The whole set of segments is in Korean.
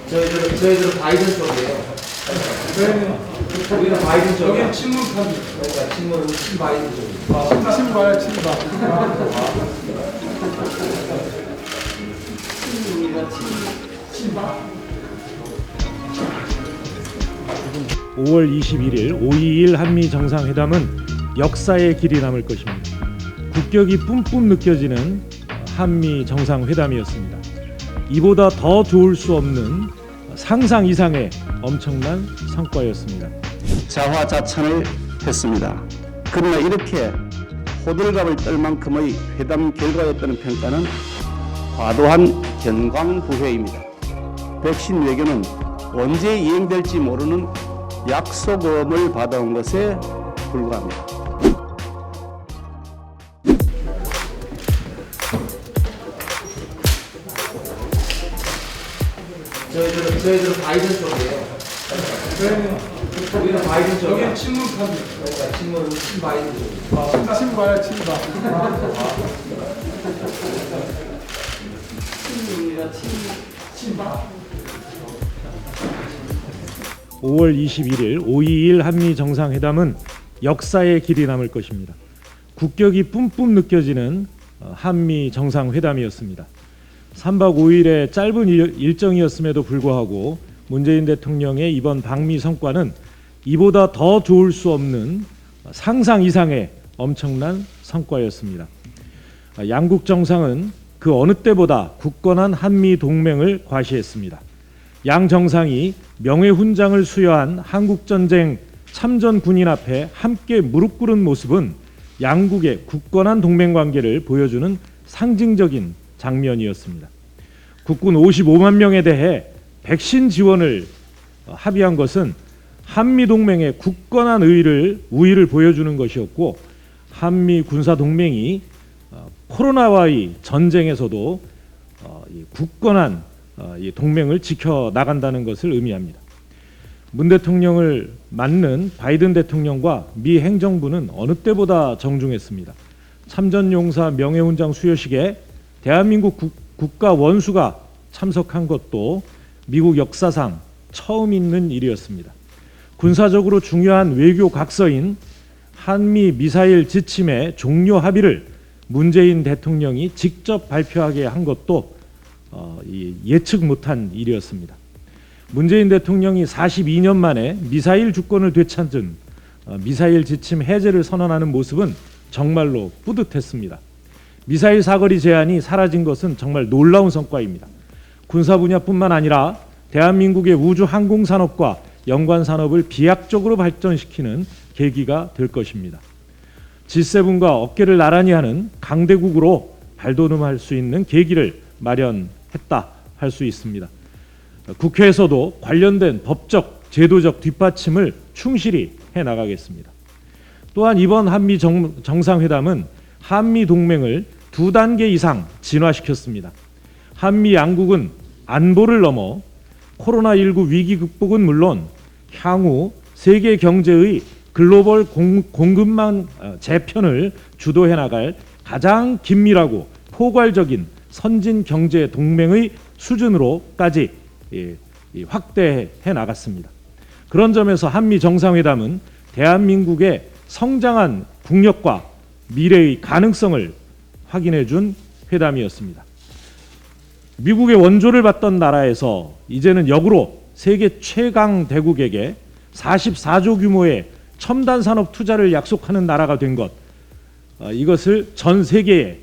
저희들은 바이든 쪽이에요. 우리는 바이든 쪽이야. 여기 친문판. 그러니까 친문은 바이든 쪽이에요. 친봐야 친봐. 친문이가 친바. 5월 21일 5.21 한미 정상회담은 역사의 길이 남을 것입니다. 국격이 뿜뿜 느껴지는 한미 정상회담이었습니다. 이보다 더 좋을 수 없는 상상 이상의 엄청난 성과였습니다. 자화자찬을 했습니다. 그러나 이렇게 호들갑을 떨 만큼의 회담 결과였다는 평가는 과도한 견광부회입니다. 백신 외교는 언제 이행될지 모르는 약속음을 받아온 것에 불과합니다. 저희들은 바이든 쪽이에요. 우리는 바이든 쪽이야. 여기 친문판. 그러니까 친문은 바이든 쪽이에요. 친봐야 친봐. 친문이가 친바. 5월 21일 5.21 한미 정상회담은 역사의 길이 남을 것입니다. 국격이 뿜뿜 느껴지는 한미 정상회담이었습니다. 3박 5일의 짧은 일정이었음에도 불구하고 문재인 대통령의 이번 방미 성과는 이보다 더 좋을 수 없는 상상 이상의 엄청난 성과였습니다. 양국 정상은 그 어느 때보다 굳건한 한미 동맹을 과시했습니다. 양 정상이 명예훈장을 수여한 한국전쟁 참전 군인 앞에 함께 무릎 꿇은 모습은 양국의 굳건한 동맹관계를 보여주는 상징적인 장면이었습니다. 국군 55만 명에 대해 백신 지원을 합의한 것은 한미동맹의 굳건한 우위를 보여주는 것이었고, 한미 군사동맹이 코로나와의 전쟁에서도 굳건한 동맹을 지켜나간다는 것을 의미합니다. 문 대통령을 맞는 바이든 대통령과 미 행정부는 어느 때보다 정중했습니다. 참전용사 명예훈장 수여식에 대한민국 국가 원수가 참석한 것도 미국 역사상 처음 있는 일이었습니다. 군사적으로 중요한 외교 각서인 한미 미사일 지침의 종료 합의를 문재인 대통령이 직접 발표하게 한 것도 예측 못한 일이었습니다. 문재인 대통령이 42년 만에 미사일 주권을 되찾은 미사일 지침 해제를 선언하는 모습은 정말로 뿌듯했습니다. 미사일 사거리 제한이 사라진 것은 정말 놀라운 성과입니다. 군사 분야뿐만 아니라 대한민국의 우주 항공 산업과 연관 산업을 비약적으로 발전시키는 계기가 될 것입니다. G7과 어깨를 나란히 하는 강대국으로 발돋움할 수 있는 계기를 마련했다 할 수 있습니다. 국회에서도 관련된 법적, 제도적 뒷받침을 충실히 해나가겠습니다. 또한 이번 한미 정상회담은 한미 동맹을 2단계 이상 진화시켰습니다. 한미 양국은 안보를 넘어 코로나19 위기 극복은 물론 향후 세계 경제의 글로벌 공급망 재편을 주도해 나갈 가장 긴밀하고 포괄적인 선진 경제 동맹의 수준으로까지 확대해 나갔습니다. 그런 점에서 한미 정상회담은 대한민국의 성장한 국력과 미래의 가능성을 확인해 준 회담이었습니다. 미국의 원조를 받던 나라에서 이제는 역으로 세계 최강 대국에게 44조 규모의 첨단 산업 투자를 약속하는 나라가 된 것, 이것을 전 세계에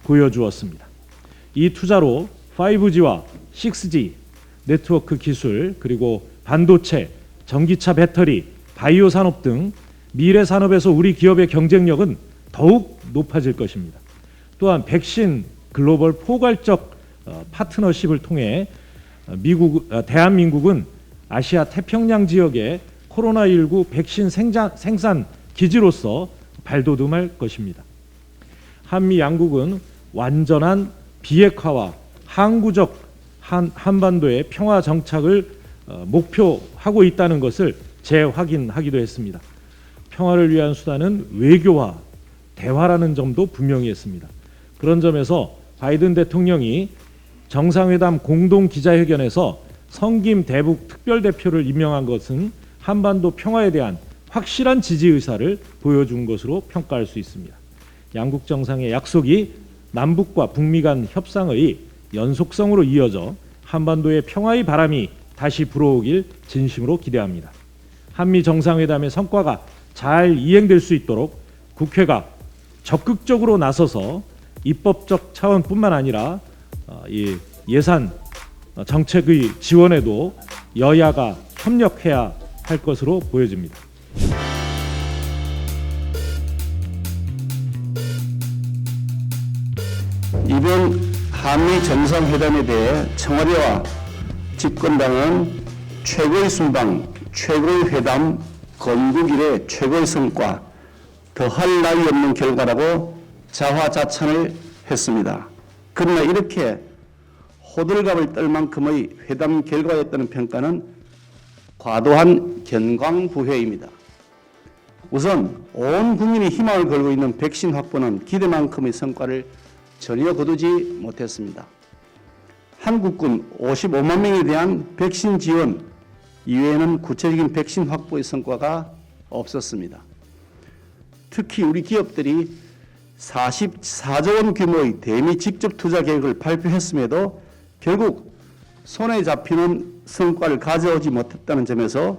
보여주었습니다. 이 투자로 5G와 6G 네트워크 기술, 그리고 반도체, 전기차 배터리, 바이오 산업 등 미래 산업에서 우리 기업의 경쟁력은 더욱 높아질 것입니다. 또한 백신 글로벌 포괄적 파트너십을 통해 대한민국은 아시아 태평양 지역의 코로나19 백신 생산 기지로서 발돋움할 것입니다. 한미 양국은 완전한 비핵화와 항구적 한반도의 평화 정착을 목표하고 있다는 것을 재확인하기도 했습니다. 평화를 위한 수단은 외교와 대화라는 점도 분명히 했습니다. 그런 점에서 바이든 대통령이 정상회담 공동 기자회견에서 성김 대북 특별대표를 임명한 것은 한반도 평화에 대한 확실한 지지 의사를 보여준 것으로 평가할 수 있습니다. 양국 정상의 약속이 남북과 북미 간 협상의 연속성으로 이어져 한반도의 평화의 바람이 다시 불어오길 진심으로 기대합니다. 한미 정상회담의 성과가 잘 이행될 수 있도록 국회가 적극적으로 나서서 입법적 차원뿐만 아니라 이 예산 정책의 지원에도 여야가 협력해야 할 것으로 보여집니다. 이번 한미 정상회담에 대해 청와대와 집권당은 최고의 순방, 최고의 회담, 건국 이래 최고의 성과, 더할 나위 없는 결과라고 자화자찬을 했습니다. 그러나 이렇게 호들갑을 떨 만큼의 회담 결과였다는 평가는 과도한 견광부회입니다. 우선 온 국민이 희망을 걸고 있는 백신 확보는 기대만큼의 성과를 전혀 거두지 못했습니다. 한국군 55만 명에 대한 백신 지원 이외에는 구체적인 백신 확보의 성과가 없었습니다. 특히 우리 기업들이 44조 원 규모의 대미 직접 투자 계획을 발표했음에도 결국 손에 잡히는 성과를 가져오지 못했다는 점에서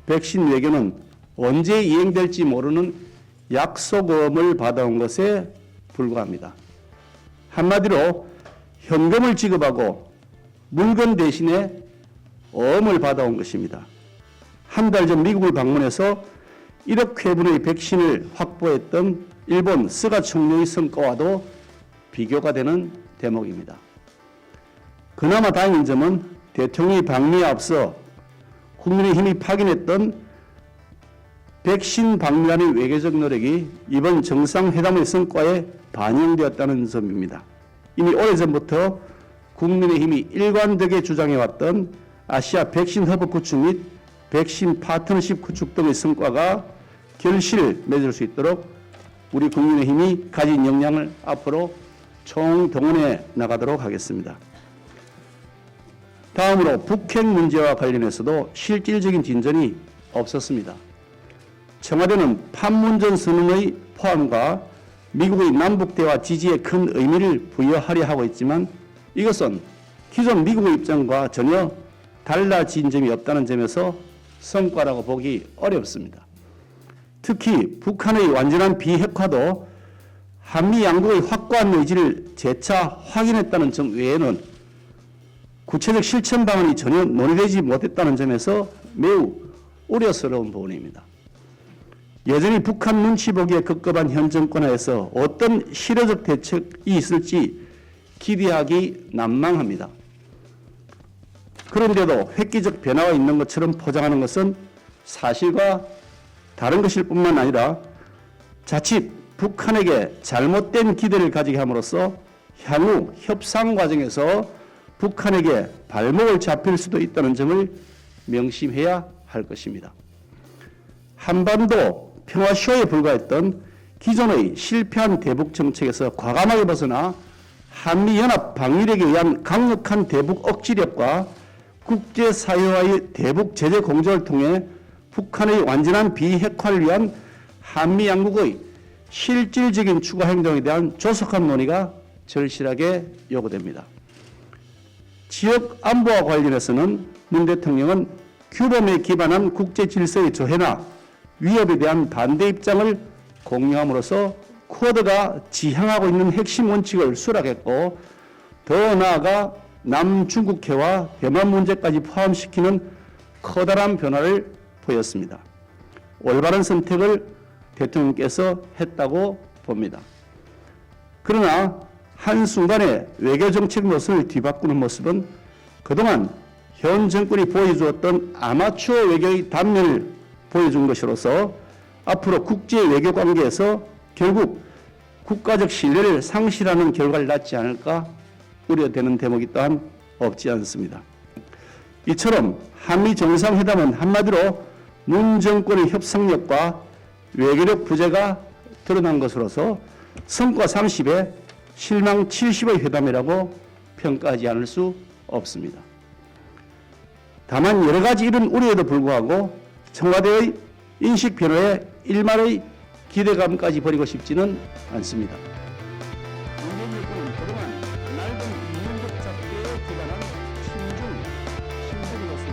백신 외교는 언제 이행될지 모르는 약속음을 받아온 것에 불과합니다. 한마디로 현금을 지급하고 물건 대신에 어음을 받아온 것입니다. 한 달 전 미국을 방문해서 1억 회분의 백신을 확보했던 일본 스가 총리의 성과와도 비교가 되는 대목입니다. 그나마 다행인 점은 대통령이 방미에 앞서 국민의힘이 파견했던 백신 방미라는 외교적 노력이 이번 정상회담의 성과에 반영되었다는 점입니다. 이미 오래전부터 국민의힘이 일관되게 주장해왔던 아시아 백신 허브 구축 및 백신 파트너십 구축 등의 성과가 결실을 맺을 수 있도록 우리 국민의힘이 가진 역량을 앞으로 총동원해 나가도록 하겠습니다. 다음으로 북핵 문제와 관련해서도 실질적인 진전이 없었습니다. 청와대는 판문점 선언의 포함과 미국의 남북대화 지지에 큰 의미를 부여하려 하고 있지만 이것은 기존 미국의 입장과 전혀 달라진 점이 없다는 점에서 성과라고 보기 어렵습니다. 특히 북한의 완전한 비핵화도 한미 양국의 확고한 의지를 재차 확인했다는 점 외에는 구체적 실천 방안이 전혀 논의되지 못했다는 점에서 매우 우려스러운 부분입니다. 여전히 북한 눈치 보기에 급급한 현 정권 하에서 어떤 실효적 대책이 있을지 기대하기 난망합니다. 그런데도 획기적 변화가 있는 것처럼 포장하는 것은 사실과 다른 것일 뿐만 아니라 자칫 북한에게 잘못된 기대를 가지게 함으로써 향후 협상 과정에서 북한에게 발목을 잡힐 수도 있다는 점을 명심해야 할 것입니다. 한반도 평화쇼에 불과했던 기존의 실패한 대북 정책에서 과감하게 벗어나 한미연합 방위력에 의한 강력한 대북 억지력과 국제사회와의 대북 제재 공조를 통해 북한의 완전한 비핵화를 위한 한미 양국의 실질적인 추가 행동에 대한 조속한 논의가 절실하게 요구됩니다. 지역 안보와 관련해서는 문 대통령은 규범에 기반한 국제 질서의 조회나 위협에 대한 반대 입장을 공유함으로써 쿼드가 지향하고 있는 핵심 원칙을 수락했고 더 나아가 남중국해와 대만 문제까지 포함시키는 커다란 변화를 보였습니다. 올바른 선택을 대통령께서 했다고 봅니다. 그러나 한순간에 외교정책 노선을 뒤바꾸는 모습은 그동안 현 정권이 보여주었던 아마추어 외교의 단면을 보여준 것으로서 앞으로 국제 외교 관계에서 결국 국가적 신뢰를 상실하는 결과를 낳지 않을까 우려되는 대목이 또한 없지 않습니다. 이처럼 한미 정상회담은 한마디로 문 정권의 협상력과 외교력 부재가 드러난 것으로서 성과 30에 실망 70의 회담이라고 평가하지 않을 수 없습니다. 다만 여러 가지 이런 우려에도 불구하고 청와대의 인식 변화에 일말의 기대감까지 버리고 싶지는 않습니다. 문재인 정권은 그동안 낡은 이념적 잣대에 기반한 신중으로서